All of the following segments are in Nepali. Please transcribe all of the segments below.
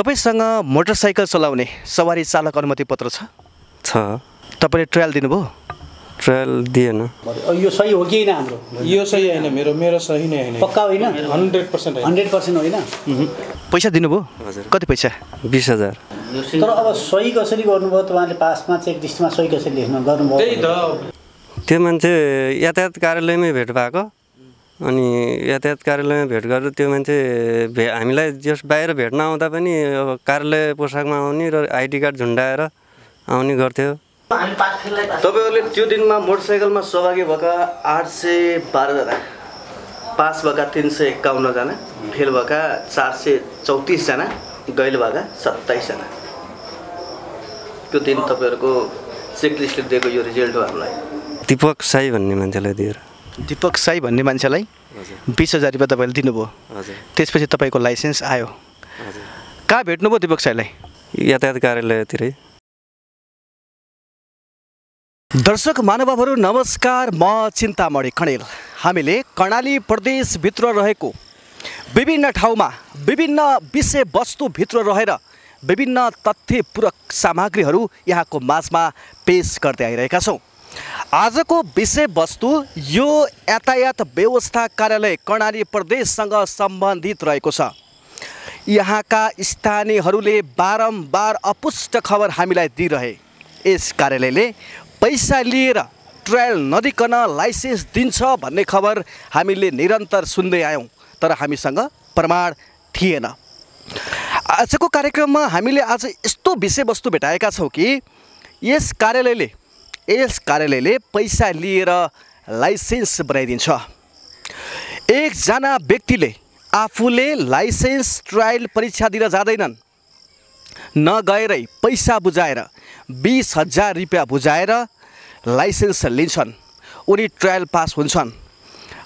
तपाईसँग मोटरसाइकल चलाउने सवारी चालक अनुमति पत्र छ? तपाईले ट्रायल दिनुभयो? ट्रायल दिएन। यो सही हो कि हैन? हाम्रो यो सही हैन, मेरो सही नै हैन। पक्का होइन? 100% हैन। 100% होइन? पैसा दिनुभयो? कति पैसा? 20,000। तर अब सही कसरी गर्नुभयो तपाईले? पासमा चेक लिस्टमा सही कसरी लेख्नु गर्नुभयो? त्यही त। त्यो मान्छे यातायात कार्यालयमै भेट भएको, अनि यातायात कार्यालयमा भेट गरेर त्यो मान्छे हामीलाई जस बाहिर भेट्न आउँदा पनि अब कार्यालय पोसाकमा आउने र आइडी कार्ड झुन्डाएर आउने गर्थ्यो। तपाईहरुले त्यो दिनमा मोटरसाइकलमा सहभागी भएका 812 जना, पास भएका 351 जना, फेल भएका 434 जना, गैल भएका 27 जना। त्यो दिन तपाईहरुको चेकलिस्टले दिएको यो रिजल्ट हो हामीलाई। दीपक साई भन्ने मान्छेलाई दिएर। दीपक साई भन्ने मान्छेलाई 20,000 रुपैयाँ तपाईले दिनुभयो। त्यसपछि तपाईको लाइसेन्स आयो। कहाँ भेट्नुभयो दीपक साईलाई? यातायात कार्यालयतिरै। दर्शक महानुभावहरु नमस्कार, म चिन्तामणि खडेल। हामीले कर्णाली प्रदेशभित्र रहेको विभिन्न ठाउँमा विभिन्न विषयवस्तुभित्र रहेर विभिन्न तथ्यपूरक सामग्रीहरू यहाँको माझमा पेश गर्दै आइरहेका छौँ। आजको विषयवस्तु यो यातायात व्यवस्था कार्यालय कर्णाली प्रदेशसँग सम्बन्धित रहेको छ। यहाँका स्थानीयहरूले बारम्बार अपुष्ट खबर हामीलाई दिइरहे। यस कार्यालयले पैसा लिएर ट्रायल नदिकन लाइसेन्स दिन्छ भन्ने खबर हामीले निरन्तर सुन्दै आयौँ, तर हामीसँग प्रमाण थिएन। आजको कार्यक्रममा हामीले आज यस्तो विषयवस्तु भेटाएका छौँ कि यस कार्यालयले पैसा लिएर लाइसेन्स बनाइदिन्छ। एकजना व्यक्तिले आफूले लाइसेन्स ट्रायल परीक्षा दिन जाँदैनन्, नगएरै पैसा बुझाएर 20,000 रुपैयाँ बुझाएर लाइसेन्स लिन्छन्, उनी ट्रायल पास हुन्छन्।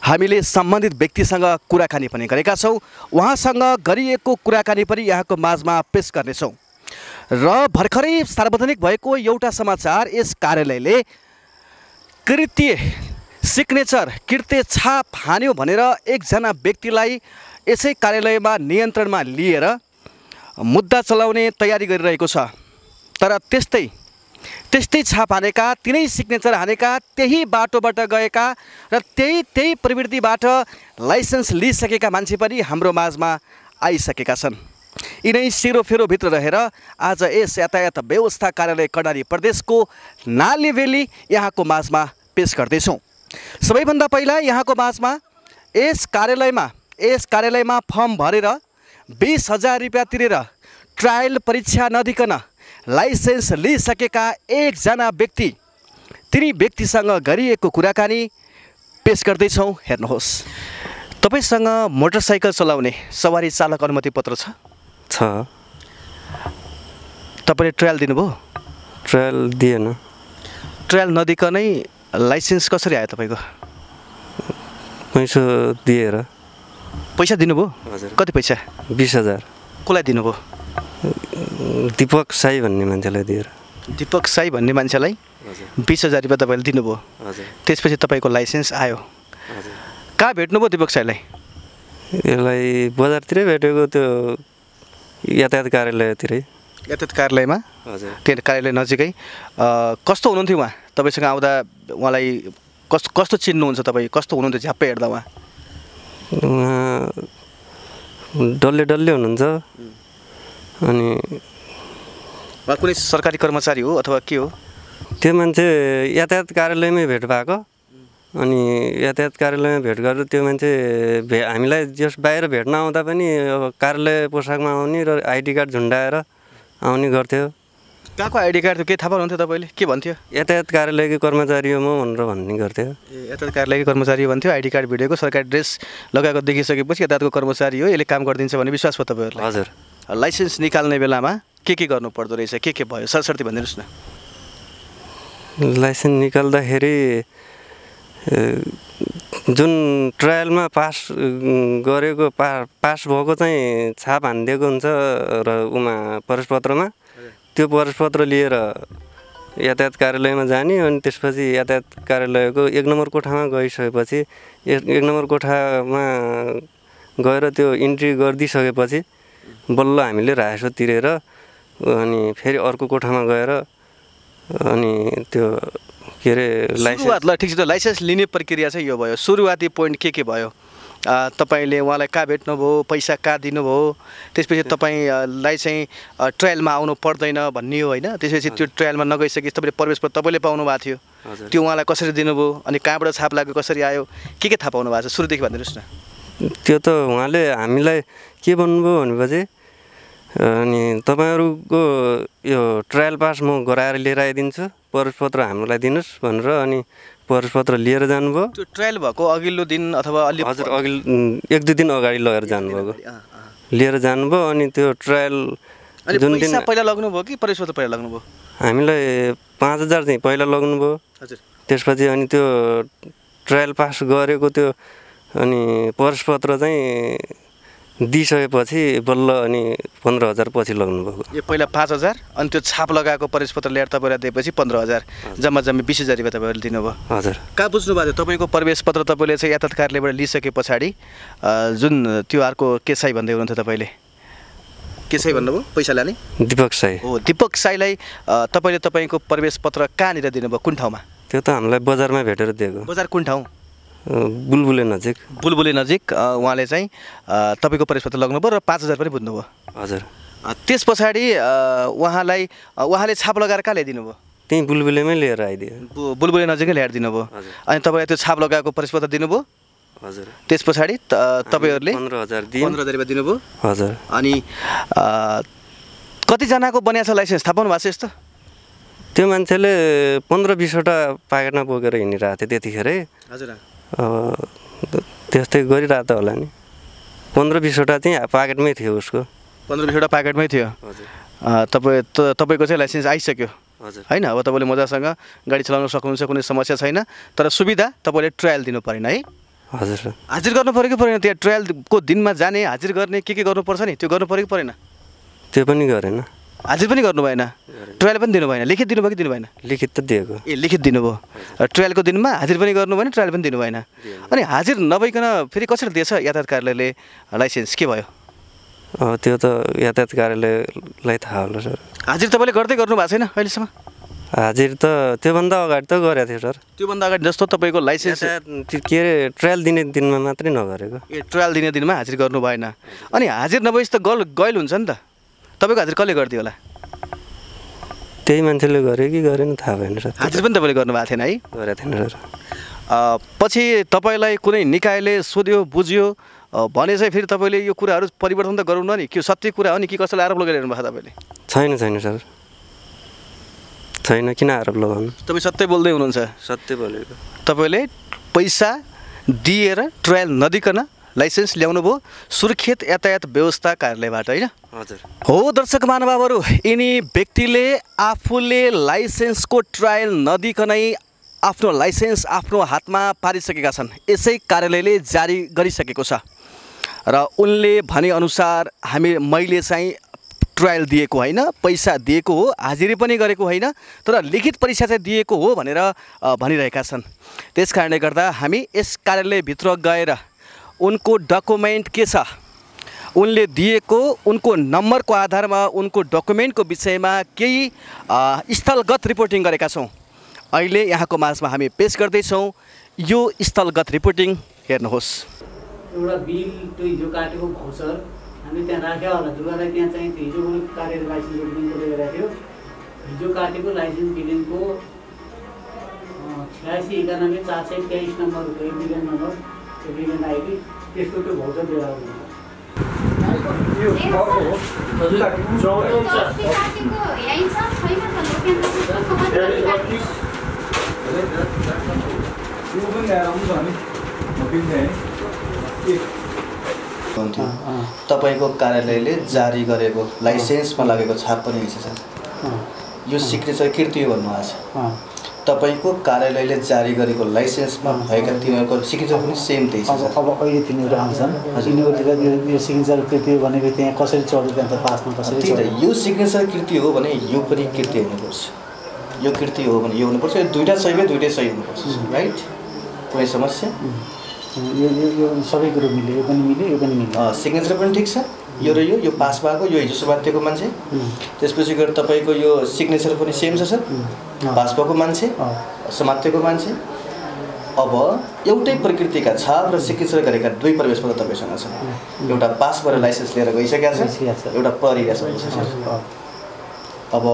हामीले सम्बन्धित व्यक्तिसँग कुराकानी पनि गरेका छौँ। उहाँसँग गरिएको कुराकानी पनि यहाँको माझमा पेश गर्नेछौँ। र भर्खरै सार्वजनिक भएको एउटा समाचार, यस कार्यालयले कृत्य छाप हान्यो भनेर एकजना व्यक्तिलाई यसै कार्यालयमा नियन्त्रणमा लिएर मुद्दा चलाउने तयारी गरिरहेको छ। तर त्यस्तै छाप हानेका, तिनै सिग्नेचर हानेका, त्यही बाटोबाट गएका र त्यही प्रवृत्तिबाट लाइसेन्स लिइसकेका मान्छे पनि हाम्रो माझमा आइसकेका छन्। यिनै सेरोफेरोभित्र रहेर आज यस यातायात व्यवस्था कार्यालय कर्णाली प्रदेशको नालीबेली यहाँको माझमा पेश गर्दैछौँ। सबैभन्दा पहिला यहाँको माझमा यस कार्यालयमा फर्म भरेर 20,000 रुपैयाँ तिरेर ट्रायल परीक्षा नदिकन लाइसेन्स लिइसकेका एकजना व्यक्ति, तिनी व्यक्तिसँग गरिएको कुराकानी पेश गर्दैछौँ। हेर्नुहोस्। तपाईसँग मोटरसाइकल चलाउने सवारी चालक अनुमति पत्र छ? तपाईले ट्रायल दिनुभयो? ट्रायल दिएन। ट्रायल नदिकनै लाइसेन्स कसरी आयो तपाईको? पैसा दिएर। पैसा दिनुभयो? कति पैसा? 20,000। कसलाई दिनुभयो? दीपक साई भन्ने मान्छेलाई दिएर। दीपक साई भन्ने मान्छेलाई 20,000 रुपैयाँ तपाईले दिनुभयो। त्यसपछि तपाईको लाइसेन्स आयो। कहाँ भेट्नुभयो दीपक साईलाई? यसलाई बजारतिरै भेटेको, त्यो यातायात कार्यालयतिरै। यातायात कार्यालयमा? त्यो कार्यालय नजिकै। कस्तो हुनुहुन्थ्यो उहाँ? तपाईसँग आउँदा उहाँलाई कस्तो चिन्नुहुन्छ तपाईँ? कस्तो हुनुहुन्थ्यो झ्याप्पै हेर्दा उहाँ? डल्ले हुनुहुन्छ। अनि उहाँ कुनै सरकारी कर्मचारी हो अथवा के हो? त्यो मान्छे यातायात कार्यालयमै भेट भएको, अनि यातायात कार्यालयमा भेट गरेर त्यो मान्छे हामीलाई जस बाहिर भेट्न आउँदा पनि अब कार्यालय पोसाकमा आउने र आइडी कार्ड झुन्डाएर आउने गर्थ्यो। कहाँको आइडी कार्ड के थाहा पाउनुहुन्थ्यो तपाईँले? के भन्थ्यो? यातायात कार्यालयको कर्मचारी हो म भनेर भन्ने गर्थ्यो। यातायात कार्यालयको कर्मचारी हो भन्थ्यो। आइडी कार्ड भिडियोको सरकारी ड्रेस लगाएको देखिसकेपछि यातायातको कर्मचारी हो, यसले काम गरिदिन्छ भन्ने विश्वास भयो तपाईँहरूलाई? हजुर। लाइसेन्स निकाल्ने बेलामा के गर्नु पर्दो रहेछ? के भयो सरसर्ती भनिदिनुहोस् न। लाइसेन्स निकाल्दाखेरि जुन ट्रायलमा पास गरेको पास भएको चाहिँ छाप हानिदिएको हुन्छ र उमा प्रवेशपत्रमा, त्यो प्रवेशपत्र लिएर यातायात कार्यालयमा जाने, अनि त्यसपछि यातायात कार्यालयको 1 नम्बर कोठामा गइसकेपछि 1 नम्बर कोठामा गएर त्यो इन्ट्री गरिदिइसकेपछि बल्ल हामीले राजस्व तिरेर अनि फेरि अर्को कोठामा गएर अनि त्यो के अरे सुरुवात ल ठिक छ, लाइसेन्स लिने प्रक्रिया चाहिँ यो भयो। सुरुवाती पोइन्ट के भयो? तपाईँले उहाँलाई कहाँ भेट्नुभयो, पैसा कहाँ दिनुभयो, त्यसपछि तपाईँलाई चाहिँ ट्रायलमा आउनु पर्दैन भन्ने हो होइन? त्यसपछि त्यो ट्रायलमा नगइसकेपछि तपाईँले प्रवेश पत्र तपाईँले पाउनु भएको थियो, त्यो उहाँलाई कसरी दिनुभयो, अनि कहाँबाट छाप लाग्यो, कसरी आयो, के थाहा पाउनु भएको छ? सुरुदेखि भनिदिनुहोस् न। त्यो त उहाँले हामीलाई के भन्नुभयो भनेपछि अनि तपाईँहरूको यो ट्रायल पास म गराएर लिएर आइदिन्छु, प्रवेश पत्र हामीलाई दिनुहोस् भनेर अनि प्रवेश पत्र लिएर जानुभयो। त्यो ट्रायल भएको अघिल्लो दिन अथवा अलि हजुर एक दुई दिन अगाडि लगेर जानुभएको, लिएर जानुभयो। अनि त्यो ट्रायल जुन दिन पहिला लग्नुभयो कि प्रवेश पत्र पहिला लग्नुभयो? हामीलाई 5000 चाहिँ पहिला लग्नुभयो। हजुर। त्यसपछि अनि त्यो ट्रायल पास गरेको त्यो अनि प्रवेश पत्र चाहिँ दिइसकेपछि बल्ल अनि 15000 पछि लग्नुभएको। यो पहिला 5000 अनि त्यो छाप लगाएको प्रवेश पत्र ल्याएर तपाईँलाई दिएपछि 15000, जम्मा 20000 रुपियाँ तपाईँहरूले दिनुभयो। हजुर। कहाँ बुझ्नु भएको थियो? तपाईँको प्रवेश पत्र तपाईँले चाहिँ यातायात कार्यालयबाट लिइसके पछाडि जुन त्यो अर्को केसाई भन्दै हुनुहुन्थ्यो, तपाईँले केसाई भन्नुभयो पैसा लाने? दीपक साई हो। दीपक साईलाई तपाईँले तपाईँको प्रवेश पत्र कहाँनिर दिनुभयो, कुन ठाउँमा? त्यो त हामीलाई बजारमा भेटेर दिएको। बजार कुन ठाउँ? बुलबुले नजिक। बुलबुले नजिक उहाँले चाहिँ तपाईँको प्रवेश पत्र लग्नुभयो र 5000 पनि बुझ्नुभयो। हजुर। त्यस पछाडि उहाँले छाप लगाएर कहाँ ल्याइदिनु भयो? त्यहीँ बुलबुलेमै लिएर आइदियो। बुलबुले नजिकै ल्याएर दिनुभयो। अनि तपाईँलाई त्यो छाप लगाएको प्रवेश पत्र दिनुभयो? हजुर। त्यस पछाडि तपाईँहरूले 15000 दियो। 15000 रुपियाँ दिनुभयो। हजुर। अनि कतिजनाको बनिया छ लाइसेन्स थाहा पाउनु भएको छ यस्तो? त्यो मान्छेले 15-20 वटा पाकेटमा बोकेर हिँडिरहेको थियो त्यतिखेरै। हजुर। त्यस्तै गरिरहेको त होला नि। 15-20 वटा चाहिँ पाकेटमै थियो उसको। 15-20 वटा पाकेटमै थियो। तपाईँको चाहिँ लाइसेन्स आइसक्यो होइन? अब तपाईँले मजासँग गाडी चलाउन सक्नुहुन्छ, कुनै समस्या छैन। तर सुविधा तपाईँले ट्रायल दिनु परेन है? हजुर। हाजिर गर्नु पऱ्यो कि परेन? त्यहाँ ट्रायलको दिनमा जाने हाजिर गर्ने के गर्नुपर्छ नि, त्यो गर्नु पऱ्यो कि परेन? त्यो पनि गरेन। हाजिर पनि गर्नु भएन, ट्रायल पनि दिनु भएन, लिखित दिनुभयो कि दिनु भएन? लिखित त दिएको। ए लिखित दिनुभयो। ट्रायलको दिनमा हाजिर पनि गर्नु भएन, ट्रायल पनि दिनु भएन। अनि हाजिर नभइकन फेरि कसरी दिएछ यातायात कार्यालयले लाइसेन्स? के भयो? त्यो त यातायात कार्यालयलाई थाहा होला सर। हाजिर तपाईँले गर्दै गर्नु भएको छैन अहिलेसम्म? हाजिर त त्योभन्दा अगाडि त गरेको थियो सर। त्योभन्दा अगाडि जस्तो तपाईँको लाइसेन्स के अरे ट्रायल दिने दिनमा मात्रै नगरेको। ए ट्रायल दिने दिनमा हाजिर गर्नु भएन। अनि हाजिर नभएपछि त गैल हुन्छ नि त। तपाईँको हाजिर कसले गरिदियो होला? त्यही मान्छेले गर्यो कि गरेन थाहा भएन सर। हाजिर पनि तपाईँले गर्नु भएको थिएन है? गरेको थिएन सर। पछि तपाईँलाई कुनै निकायले सोध्यो बुझ्यो भने चाहिँ फेरि तपाईँले यो कुराहरू परिवर्तन त गराउनु नि, के सत्य कुरा हो नि कि कसैलाई आरोप लगाइरहनु भएको तपाईँले? छैन सर, छैन। किन आरोप लगाउनु? तपाईँ सत्य बोल्दै हुनुहुन्छ? सत्य बोलेको। तपाईँले पैसा दिएर ट्रायल नदिकन लाइसेन्स ल्याउनु भयो सुर्खेत यातायात व्यवस्था कार्यालयबाट होइन? हजुर। हो दर्शक महानुभावहरू, यिनी व्यक्तिले आफूले लाइसेन्सको ट्रायल नदिकनै आफ्नो लाइसेन्स आफ्नो हातमा पारिसकेका छन्। यसै कार्यालयले जारी गरिसकेको छ र उनले भनेअनुसार मैले चाहिँ ट्रायल दिएको होइन, पैसा दिएको हो, हाजिरी पनि गरेको होइन, तर लिखित परीक्षा चाहिँ दिएको हो भनेर भनिरहेका छन्। त्यस कारणले गर्दा हामी यस कार्यालयभित्र गएर उनको डकुमेन्ट के छ, उनले दिएको उनको नम्बरको आधारमा उनको डकुमेन्टको विषयमा केही स्थलगत रिपोर्टिङ गरेका छौँ। अहिले यहाँको माझमा हामी पेश गर्दैछौँ यो स्थलगत रिपोर्टिङ। हेर्नुहोस्। एउटा बिल त्यो हिजो काटेको भाउचर हामी त्यहाँ राख्यो होला। दुर्गालाई त्यहाँ चाहिँ हिजो कुनै काटेको लाइसेन्स बिलिङको लिएर थियो। हिजो काटेको लाइसेन्स बिलिङको 8691 नम्बरको एप्लिकेन्ट नम्बर एप्लिकेन्ट आइडी त्यसको त्यो भाउचर लिएर आउनु। तपाईँको कार्यालयले जारी गरेको लाइसेन्समा लागेको छाप पनि छ सर। यो सिग्नेचर कृति हो भन्नुभएको छ। तपाईँको कार्यालयले जारी गरेको लाइसेन्समा भएका तिनीहरूको सिग्नेचर पनि सेम त्यही छ। अब अहिले तिनीहरू आउँछन्, तिनीहरूको यो सिग्नेचर कृति हो भनेको त्यहाँ कसरी चढ्यो त्यहाँ त पासमा कसरी चढ्यो? यो सिग्नेचर कृति हो भने यो पनि कृति हुनुपर्छ, यो कृति हो भने यो हुनुपर्छ। यो दुईवटा सही भयो, दुईटै सही हुनुपर्छ राइट? कुनै समस्या? यो सबै कुरो मिल्यो, यो पनि मिल्यो, यो पनि मिल्यो। सिग्नेचर पनि ठिक छ, यो र यो पास भएको, यो हिजो समातेको मान्छे। त्यसपछि गएर तपाईँको यो सिग्नेचर पनि सेम छ सर, पास भएको मान्छे, समातेको मान्छे। अब एउटै प्रकृतिका छाप र सिग्नेचर गरेका दुई प्रवेशपत्र तपाईँसँग छ। एउटा पास भएर लाइसेन्स लिएर गइसकेको छ, एउटा प्रहरीले छ सर। अब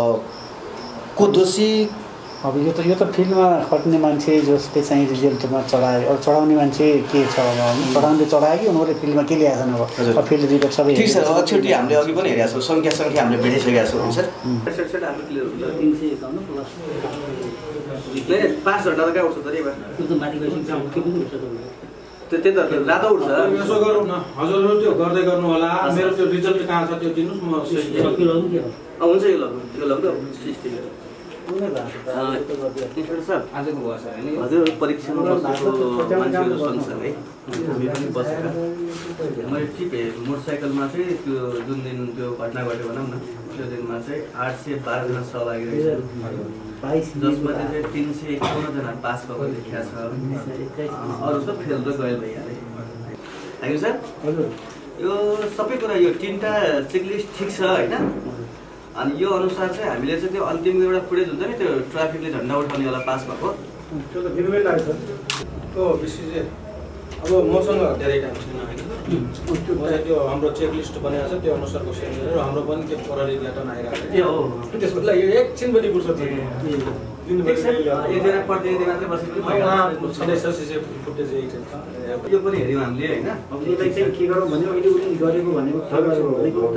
को दोषी? अब यो त फिल्डमा खट्ने मान्छे जसले चाहिँ रिजल्टमा चढायो, अब चढाउने मान्छे के छ भने चढाउनेले चढायो कि उनीहरूले फिल्डमा के ल्याएछन्? अब फिल्ड रिपोर्ट सबै ठिक छ। एकचोटि हामीले अघि पनि हेरेका छौँ, सङ्ख्या हामीले भेटिसकेका छौँ सर। 351 पास घन्टा त कहाँ उठ्छ त त्यो त माथि गइसक्छ, के पनि उठ्छ त्यही त रातो उठ्छ। यसो गरौँ न हजुरहरू, त्यो गर्दै गर्नु होला। मेरो त्यो रिजल्ट कहाँ छ त्यो दिनुहोस्, म हुन्छ। यो लग्नु सर आजको भयो सर होइन? हजुर परीक्षामा बसेको मान्छेहरू सँगसँगै हामी पनि बसेर मैले ठिक मोटरसाइकलमा चाहिँ त्यो जुन दिन त्यो घटना घट्यो भनौँ न, त्यो दिनमा चाहिँ 812 जना सहभागी रहेछ, जसमध्ये चाहिँ 351 जना पास भएको देखिया छ। अरू त फेल र गएल भइहाले। Thank you sir. यो सबै कुरा यो 3टा चेकलिस्ट ठिक छ होइन? अनि यो अनुसार चाहिँ हामीले चाहिँ त्यो अन्तिम एउटा फुटेज हुन्छ नि, त्यो ट्राफिकले झन्डा उठाउनेवाला पास भएको त्यो त दिनमै लाग्छ। त्यो विशेष अब मसँग धेरै टाइम छैन होइन, त्यो हाम्रो चेकलिस्ट बनाएको छ, त्यो अनुसारको सेन्टर हाम्रो पनि त्यो प्रहरी ल्याटन आइरहेको छ। त्यसको लागि एकछिन पनि फुर्सद छैन। एकजना प्रतिनिधि मात्रै बसेको फुटेज यो पनि हेऱ्यौँ हामीले होइन? अब यसलाई चाहिँ के गरौँ भने अहिले उसले गरेको भनेको के गरेको भनेको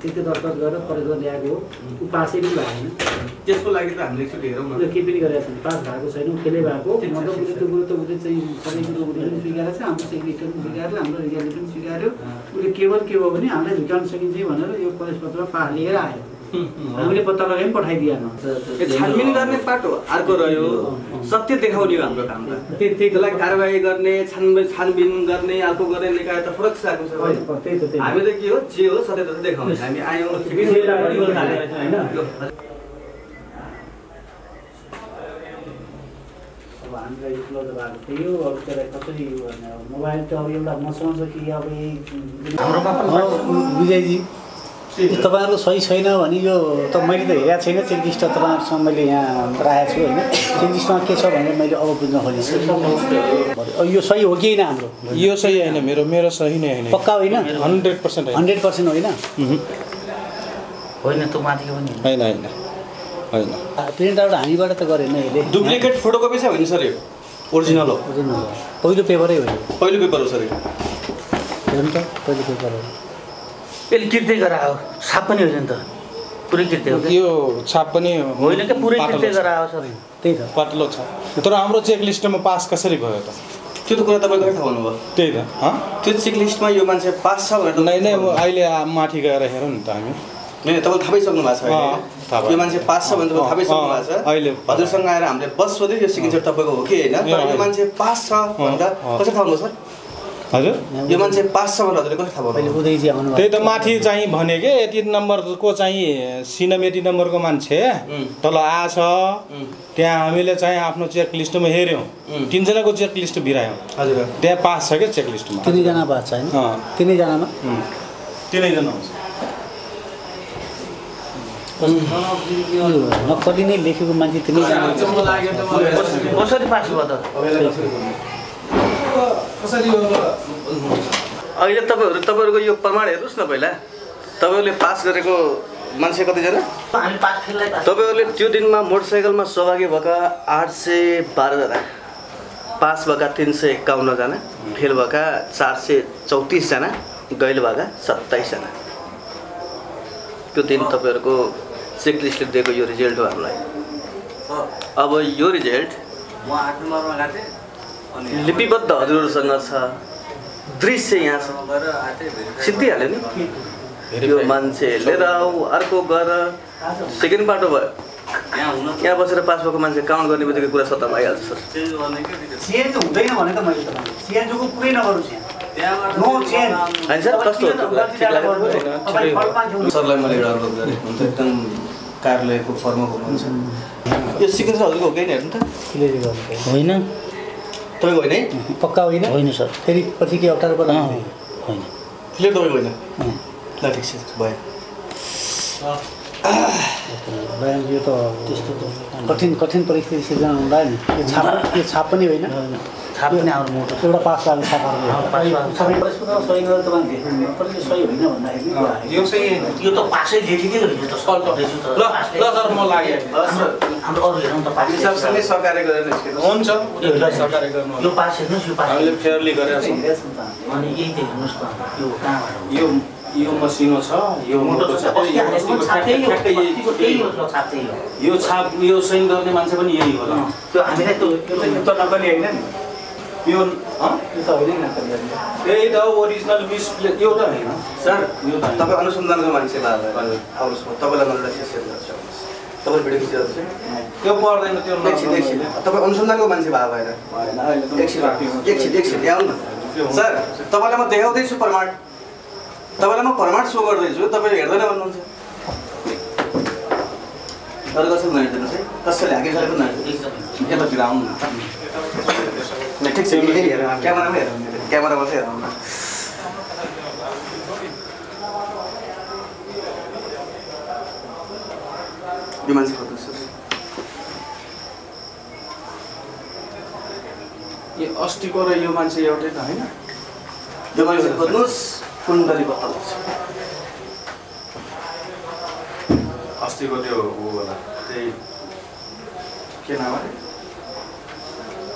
त्यस्तो दर्ता गरेर फरेस्ट ल्याएको हो, ऊ पासै पनि भएन। त्यसको लागि त हामीले एकचोटि हेरौँ न। उसले केही पनि गरेको छैन, पास भएको छैन, फेलै भएको। मतलब उसले त्यो कुरो त उसले चाहिँ सबै कुरो उसले पनि स्वीकारेको छ, हाम्रो सेक्रेटरी पनि स्वीकार्यो, हाम्रो रिजल्टले पनि स्वीकार्यो। उसले केवल के हो भने हामीलाई झुकाउन सकिन्छ भनेर यो प्रवेशपत्र पास लिएर आयो, हामीले पत्ता लगाइ पनि पठाइदिएन। छानबिन गर्ने पाटो अर्को रह्यो, सत्य देखाउने हो हाम्रो काम। त्यसलाई कारवाही गर्ने, छानबिन गर्ने, अर्को गर्ने निकाय त फरक आएको छ। हामी त के हो जे हो सत्यता देखाउने। हामी आयौँ होइन। अब हामीलाई उपलब्ध भएको थियो, अब त्यसलाई कसरी मोबाइल त अब एउटा मसँग छ कि अब विजयजी तपाईँहरूको सही छैन भने यो त मैले त हेरेको छैन, चेकलिस्ट तपाईँहरूसँग मैले यहाँ राखेको छु होइन। चेकलिस्टमा के छ भनेर मैले अब बुझ्न खोजेको छु। यो सही हो कि होइन? हाम्रो यो सही होइन, मेरो सही नै होइन। पक्का होइन? 100% होइन। 100% होइन? होइन त माथिको पनि होइन। प्रिन्ट आउट हामीबाट त गरेन यसले। डुप्लिकेट फोटोकपी छ होइन सर? यो ओरिजिनल हो, पहिलो पेपरै हो, पहिलो पेपर हो सर। हेर्नु त पहिलो पेपर हो। यसले किर्दै गरायो, छाप पनि होइन त, पुरै किर्दै हो। यो छाप पनि होइन कि पुरै किर्दै गरायो सर, त्यही त पातलो छ। तर हाम्रो चेकलिस्टमा पास कसरी भयो त? त्यो त कुरा तपाईँले थाहा हुनुभयो। त्यही त त्यो चेकलिस्टमा यो मान्छे पास छ भनेर नै अहिले माथि गएर हेरौँ नि त हामी। नै तपाईँले थाहा पाइसक्नु भएको छ। यो मान्छे पास छ भने तपाईँ थाहा पाइसक्नु भएको छ। अहिले हजुरसँग आएर हामीले बस सोध्यो यो सिग्नेचर तपाईँको हो कि होइन, तर यो मान्छे पास छ भन्दा कसरी थाहा हुनु सर? हजुर यो मान्छे पास छ भनेर हजुरले कसरी थाहा पाउनु? त्यही त माथि चाहिँ भने के यति नम्बरको चाहिँ सिनेमेटी नम्बरको मान्छे तल आएछ, त्यहाँ हामीले चाहिँ आफ्नो चेकलिस्टमा हेऱ्यौँ, 3 जनाको चेकलिस्ट भिरायौँ। हजुर त्यहाँ पास छ क्या चेकलिस्टमा। 3 जना पास छ होइन? 3 जनामा 3 जना हुन्छ। नक्कली नै लेखेको मान्छे 3 जना कसरी पास भयो त? अहिले तपाईँहरूको यो प्रमाण हेर्नुहोस् न। पहिला तपाईँहरूले पास गरेको मान्छे कतिजना? तपाईँहरूले त्यो दिनमा मोटरसाइकलमा सहभागी भएका 812 जना, पास भएका 351 जना, फेल भएका 434 जना, गैल भएका 27 जना। त्यो दिन तपाईँहरूको चेकलिस्टले दिएको यो रिजल्ट हो हामीलाई। अब यो रिजल्ट लिपिबद्ध हजुरहरूसँग छ, दृश्य यहाँ छ, सिद्धिहाल्यो नि। यो मान्छे लिएर आऊ, अर्को गर, सेकेन्ड बाटो भयो। यहाँ बसेर पास भएको मान्छे काउन्ट गर्ने बित्तिकै कुरा सत्तामा आइहाल्छ सर। चेन्ज हुँदैन भने त मैले त चेन्जको कुरै नगरोस् यहाँ, नो चेन्ज होइन सर? कस्तो सरलाई मैले एउटा अनुरोध गरेँ, हुन्छ एकदम कार्यालयको फर्ममा हुनुहुन्छ, यो सिग्नेचर हजुरको हो कि हेर्नु त? होइन तपाईँको होइन है? पक्का होइन? होइन सर। फेरि पछि के अप्ठ्यारो पर्दैन? होइन क्लियर तपाईँको होइन? ल ठिक छ भयो यो त त्यस्तो त कठिन परिस्थिति सिर्जना हुँदा नि यो छाप पनि होइन छाप पनि हाम्रो मोटो एउटा पास भएको छापहरू सबै सही गरेर तपाईँले देख्नु तर यो सही होइन भन्दाखेरि यो चाहिँ यो त पासै लेखेकै हो यो त सल्ट रहेछु त ल सर म लाग्यो हाम्रो अरू हेरौँ त पास हिसाबसँगै सरकारले गरेर हुन्छ सरकारले गर्नु यो पास हेर्नुहोस् यो पास हामीले फेयरली गरेर छौँ अनि यही त हेर्नुहोस् त यो कहाँबाट यो मसिनो छ यो मोटो छ यो छाप यो सही गर्ने मान्छे पनि यही होला त्यो हामीलाई यो त नकली होइन नि यो यो त होइन नकली होइन यही त ओरिजिनल मिसप्लेस यो त होइन सर यो त तपाईँ अनुसन्धानको मान्छे आउनुहोस् तपाईँलाई मैले एउटा सेयर गर्छु तपाईँ भिडियो खिचिरहेको छ त्यो पर्दैन त्यो एकछिन तपाईँ अनुसन्धानको मान्छे भए भएर एकछिन आउनु न सर तपाईँलाई म देखाउँदैछु प्रमाण तपाईँलाई म प्रमाण सो गर्दैछु तपाईँले हेर्दैन भन्नुहुन्छ तर कसैले नहेरिदिनुहोस् है कसैले हाके सकेको नहेर्नु यतातिर आउनु न ठिक छ क्यामेरामै हेरौँ क्यामेरामा चाहिँ हेरौँ न यो मान्छे खोज्नुहोस् यो अस्तिको र यो मान्छे एउटै त होइन यो मान्छे खोज्नुहोस् कुण्डली पत्ता लाग्छ अस्तिको त्यो होला त्यही के नाम अरे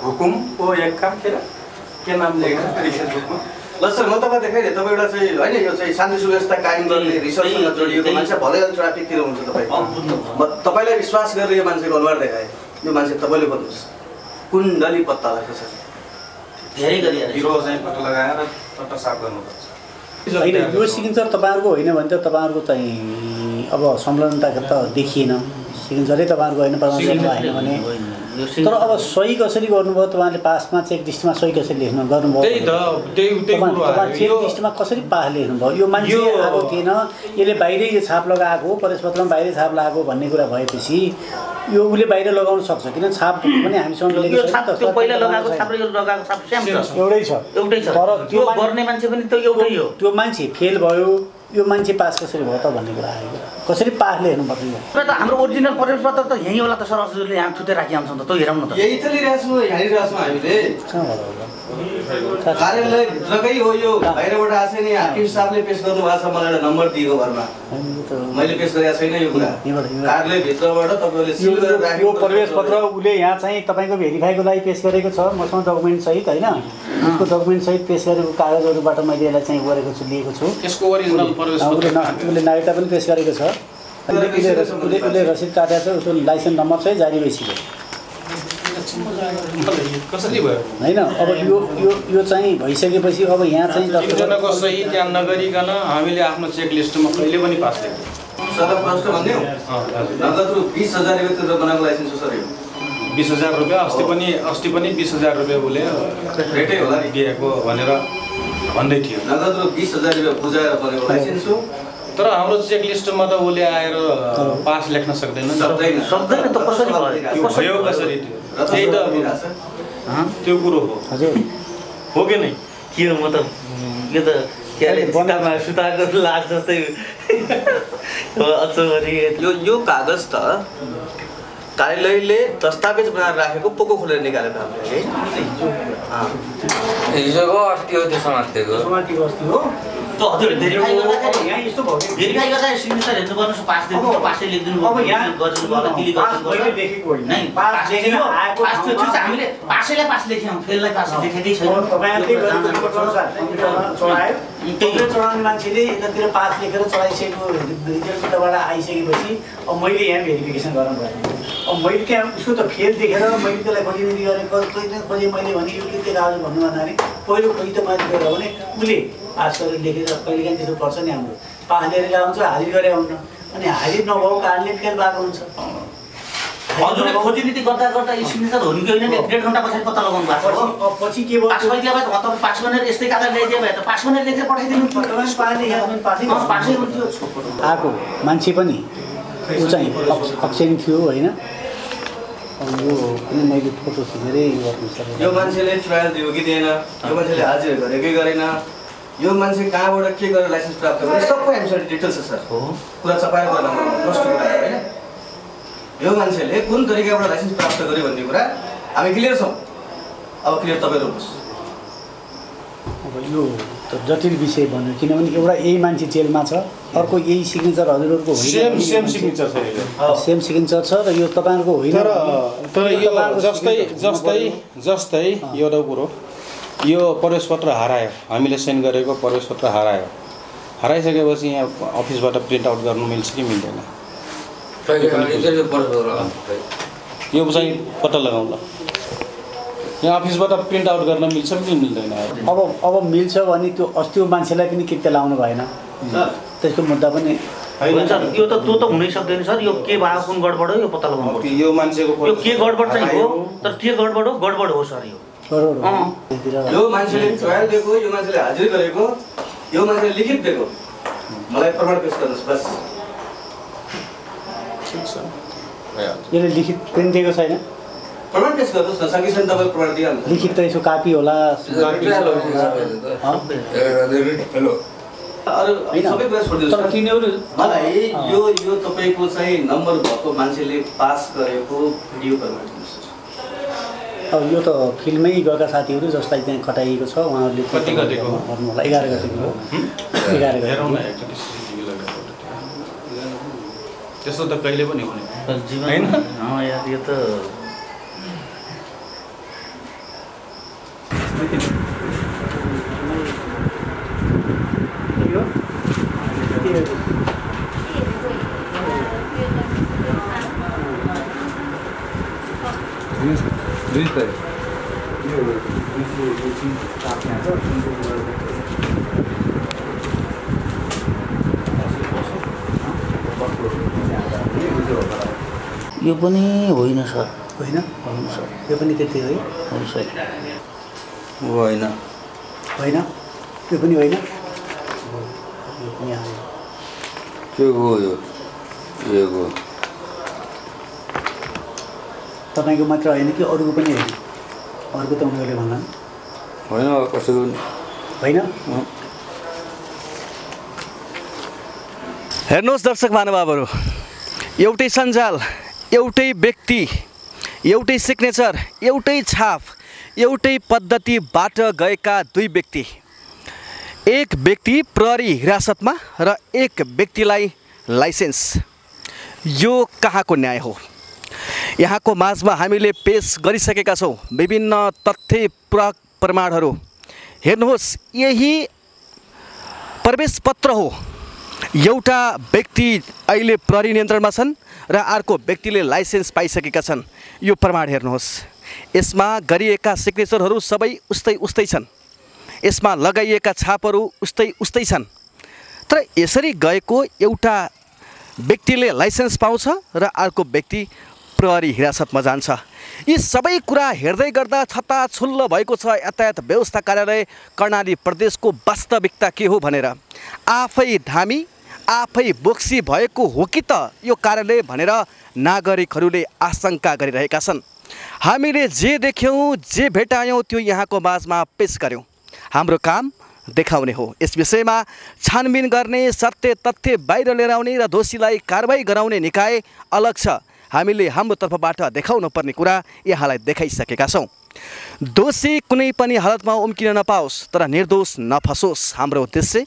हुकुम ओ एक काम के नाम लेखेको फेसबुकमा ल सर म तपाईँ देखाइदिएँ तपाईँ एउटा चाहिँ होइन यो चाहिँ शान्ति सुव्यवस्था कायम गर्ने रिसर्चसँग जोडिएको मान्छे भलै ट्राफिकतिर हुन्छ तपाईँ तपाईँलाई विश्वास गरेर यो मान्छेको अनुहार देखाएँ यो मान्छे तपाईँले भन्नुहोस् कुण्डली पत्ता लाग्छ सर धेरै गरिरहेको हिरो चाहिँ पत्ता लगाएर टट्ट साफ गर्नुपर्छ होइन यो सिग्नेचर तपाईँहरूको होइन भने त तपाईँहरूको चाहिँ अब संलग्नता त देखिएन सिग्नेचरै तपाईँहरूको होइन प्रमाणपत्र होइन भने तर अब सही कसरी गर्नुभयो तपाईँले पासमा चेक लिस्टमा सही कसरी लेख्नु गर्नुभयो चेक लिस्टमा कसरी पास लेख्नुभयो यो मान्छे आएको थिएन यसले बाहिरै यो छाप लगाएको प्रवेशपत्रमा बाहिरै छाप लगाएको भन्ने कुरा भएपछि यो उसले बाहिर लगाउन सक्छ किन छाप पनि हामीसँग त्यो पहिला लगाएको छाप र यो लगाएको छाप सेम छ एउटै छ तर त्यो गर्ने मान्छे पनि त एउटै हो त्यो मान्छे फेल भयो यो मान्छे पास कसरी भयो त भन्ने कुरा आयो कसरी पास लेख्नुपर्छ यो त हाम्रो ओरिजिनल प्रवेशपत्र त यहीँ होला त सर हजुरले यहाँ छुट्टै राखिहाल्छ त त्यो हेरौँ न त यही त लिइरहेको छु हेरिरहेको छौँ हामीले कार्यालयभित्रकै हो यो बाहिरबाट आएको छैन हाकिम साहबले पेस गर्नुभएको छ मलाई एउटा नम्बर दिएको घरमा मैले पेस गरेको छैन यो कुरा कार्यालयभित्रबाट तपाईँले सिल गरेर राखेको यो प्रवेशपत्र उसले यहाँ चाहिँ तपाईँको भेरिफाईको लागि पेस गरेको छ मसँग डकुमेन्ट सहित होइन उसको डकुमेन्ट सहित पेस गरेको कागजहरूबाट मैले यसलाई चाहिँ गरेको छु लिएको छु यसको ओरिजिनल उसले नागरिकता पनि पेस गरेको छ उसले रसिद काटेको छ उसको लाइसेन्स नम्बर चाहिँ जारी भइसक्यो कसरी भयो होइन अब यो चाहिँ भइसकेपछि अब यहाँ चाहिँ जनाको सही त्यहाँ नगरिकन हामीले आफ्नो चेक लिस्टमा कहिले पनि पास दिएको सर प्रश्न भन्दियो नगद रु 20,000 रुपियाँ तिरेर बनाएको लाइसेन्स हो सर यो 20,000 रुपियाँ अस्ति पनि 20,000 रुपियाँ उसले रेटै होला नि दिएको भनेर भन्दै थियो नगद रु 20,000 रुपियाँ बुझाएर बनेको लाइसेन्स हो तर हाम्रो चेक लिस्टमा त उसले आएर पास लेख्न सक्दैन सक्दैन त कसरी भयो कसरी त्यो त्यही त त्यो कुरो हो हजुर हो कि नै के हो म त यो त के अरे सुताको लाग जस्तै यो कागज त कार्यालयले दस्तावेज बनाएर राखेको पोको खोलेर निकालेको हामीले हिजोको अस्ति हो त्यो समातेको त्यो हजुर भेरिफाई गर्दा सिग्नेचर हेर्नु गर्नुहोस् पास दिनु पासै लेखिदिनु हामीले पासैलाई पास लेख्यौँ फेललाई पास लेखेकै छैन चढाउने मान्छेले यतातिर पास लेखेर चढाइसकेको रिजल्टबाट आइसकेपछि अब मैले यहाँ भेरिफिकेसन गर्नु पर्ने अब मैले त्यहाँ उसको त फेल देखेर मैले त्यसलाई खोजिमेरी गरेँ खोजेँ मैले भने यो के कागज भन्नु भन्दाखेरि पहिलो खोजी त मैले गएर भने उसले पास गरेर लेखेर कहिलेकाहीँ त्यसो पर्छ नि हाम्रो पास लिएर आउँछ हाजिर गरेर आउन अनि हाजिर नभएको कारणले फेल भएको हुन्छ हजुरले खोजी नीति गर्दा गर्दा यो सिग्नेचर हुनु कि होइन 1.5 घण्टा पछाडि पत्ता लगाउनु भएको छ पछि के भयो पास भइदिया भए तपाईँ पास भनेर यस्तै कागज ल्याइदिया भए त पास भनेर लेखेर पठाइदिनु पासै हुन्थ्यो आएको मान्छे पनि ऊ चाहिँ अक्सिडेन्ट थियो होइन अब यो पनि मैले फोटो खिचेरै गर्नु सक्छु यो मान्छेले ट्रायल दियो कि दिएन यो मान्छेले हाजिर गरेकै गरेन यो मान्छे कहाँबाट के गरेर लाइसेन्स प्राप्त गर्ने सबै हामीसँग डिटेल्स छ सर कुरा चपाएर गर्न प्रश्न कुरा होइन यो मान्छेले कुन तरिकाबाट लाइसेन्स प्राप्त गर्यो भन्ने कुरा हामी क्लियर छौँ अब क्लियर तपाईँ रोक्नुहोस् अब यो त जटिल विषय भन्यो किनभने एउटा यही मान्छे जेलमा छ अर्को यही सिग्नेचर हजुरहरूको होइन सेम सिग्नेचर छ सेम सिग्नेचर छ र यो तपाईँहरूको होइन तर यो जस्तै एउटा कुरो यो प्रवेश पत्र हरायो हामीले सेन्ड गरेको प्रवेश पत्र हराइसकेपछि यहाँ अफिसबाट प्रिन्ट आउट गर्नु मिल्छ कि मिल्दैन यो चाहिँ पत्ता लगाउँला यहाँ अफिसबाट प्रिन्ट आउट गर्न मिल्छ कि मिल्दैन अब मिल्छ भने त्यो अस्ति मान्छेलाई पनि किन लाउनु भएन त्यसको मुद्दा पनि होइन सर यो त हुनै सक्दैन सर यो के भयो कुन गडबड हो यो पत्ता लगाउनु पर्छ यो मान्छेको यो के गडबड चाहिँ हो तर के गडबड हो सर यो मान्छेले ट्रायल दिएको यो मान्छेले हाजिर गरेको यो मान्छेले लिखित दिएको मलाई प्रमाण पेश गर्नुहोस् बस यसले लिखित प्रिन्ट दिएको छैन प्रमाण पेश गर्नुहोस् न सकेसम्म तपाईँ प्रमाण दिइहाल्नु लिखित त यसो कापी होला अरू सबै कुरा छोडिदिनुहोस् तिनीहरू मलाई यो तपाईँको चाहिँ नम्बर भएको मान्छेले पास गरेको भिडियो प्रमाण दिनुहोस् अब यो त फिल्डमै गएका साथीहरू जसलाई त्यहाँ खटाइएको छ उहाँहरूले गर्नु होला 11 गतेको 11 गते त्यस्तो त कहिले पनि हुने हैन यार यो त यो पनि होइन सर होइन यो पनि त्यति हो होइन होइन यो पनि होइन के हो यो तपाईँको मात्र होइन कि अरूको पनि होइन अरूको त उनीहरूले भन्ला होइन कसैको होइन हेर्नुहोस् दर्शक महानुभावहरू एउटै सञ्जाल एउटै व्यक्ति एउटै सिग्नेचर एउटै छाप एउटै पद्धतिबाट गएका दुई व्यक्ति एक व्यक्ति प्रहरी हिरासतमा र एक व्यक्तिलाई लाइसेन्स यो कहाँको न्याय हो यहाँको माझमा हामीले पेश गरिसकेका छौँ विभिन्न तथ्य प्रमाणहरू हेर्नुहोस् यही प्रवेश पत्र हो एउटा व्यक्ति अहिले प्रहरी नियन्त्रणमा छन् र अर्को व्यक्तिले लाइसेन्स पाइसकेका छन् यो प्रमाण हेर्नुहोस् यसमा गरिएका सिग्नेचरहरू सबै उस्तै छन् यसमा लगाइएका छापहरू उस्तै छन् तर यसरी गएको एउटा व्यक्तिले लाइसेन्स पाउँछ र अर्को व्यक्ति प्रहरी हिरासतमा जान्छ यी सबै कुरा हेर्दै गर्दा छताछुल्ल भएको छ यातायात व्यवस्था कार्यालय कर्णाली प्रदेशको वास्तविकता के हो भनेर आफै धामी आफै बोक्सी भएको हो कि त यो कार्यालय भनेर नागरिकहरूले आशंका गरिरहेका छन् हामीले जे देख्यौँ जे भेटायौँ त्यो यहाँको माझमा पेश गर्यौँ हाम्रो काम देखाउने हो यस विषयमा छानबिन गर्ने सत्य तथ्य बाहिर लिएर आउने र दोषीलाई कारबाही गराउने निकाय अलग छ हामीले हाम्रो तर्फबाट देखाउनु पर्ने कुरा यहाँलाई देखाइसकेका छौँ दोषी कुनै पनि हालतमा उम्किन नपाओस् तर निर्दोष नफसोस् हाम्रो उद्देश्य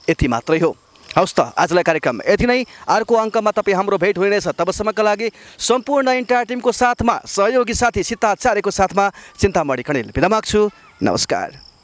यति मात्रै हो हवस् त आजलाई कार्यक्रम यति नै अर्को अङ्कमा तपाईँ हाम्रो भेट हुनेछ तबसम्मका लागि सम्पूर्ण इन्टायर टिमको साथमा सहयोगी साथी सीता आचार्यको साथमा चिन्तामणि कणेल बिदा माग्छु नमस्कार।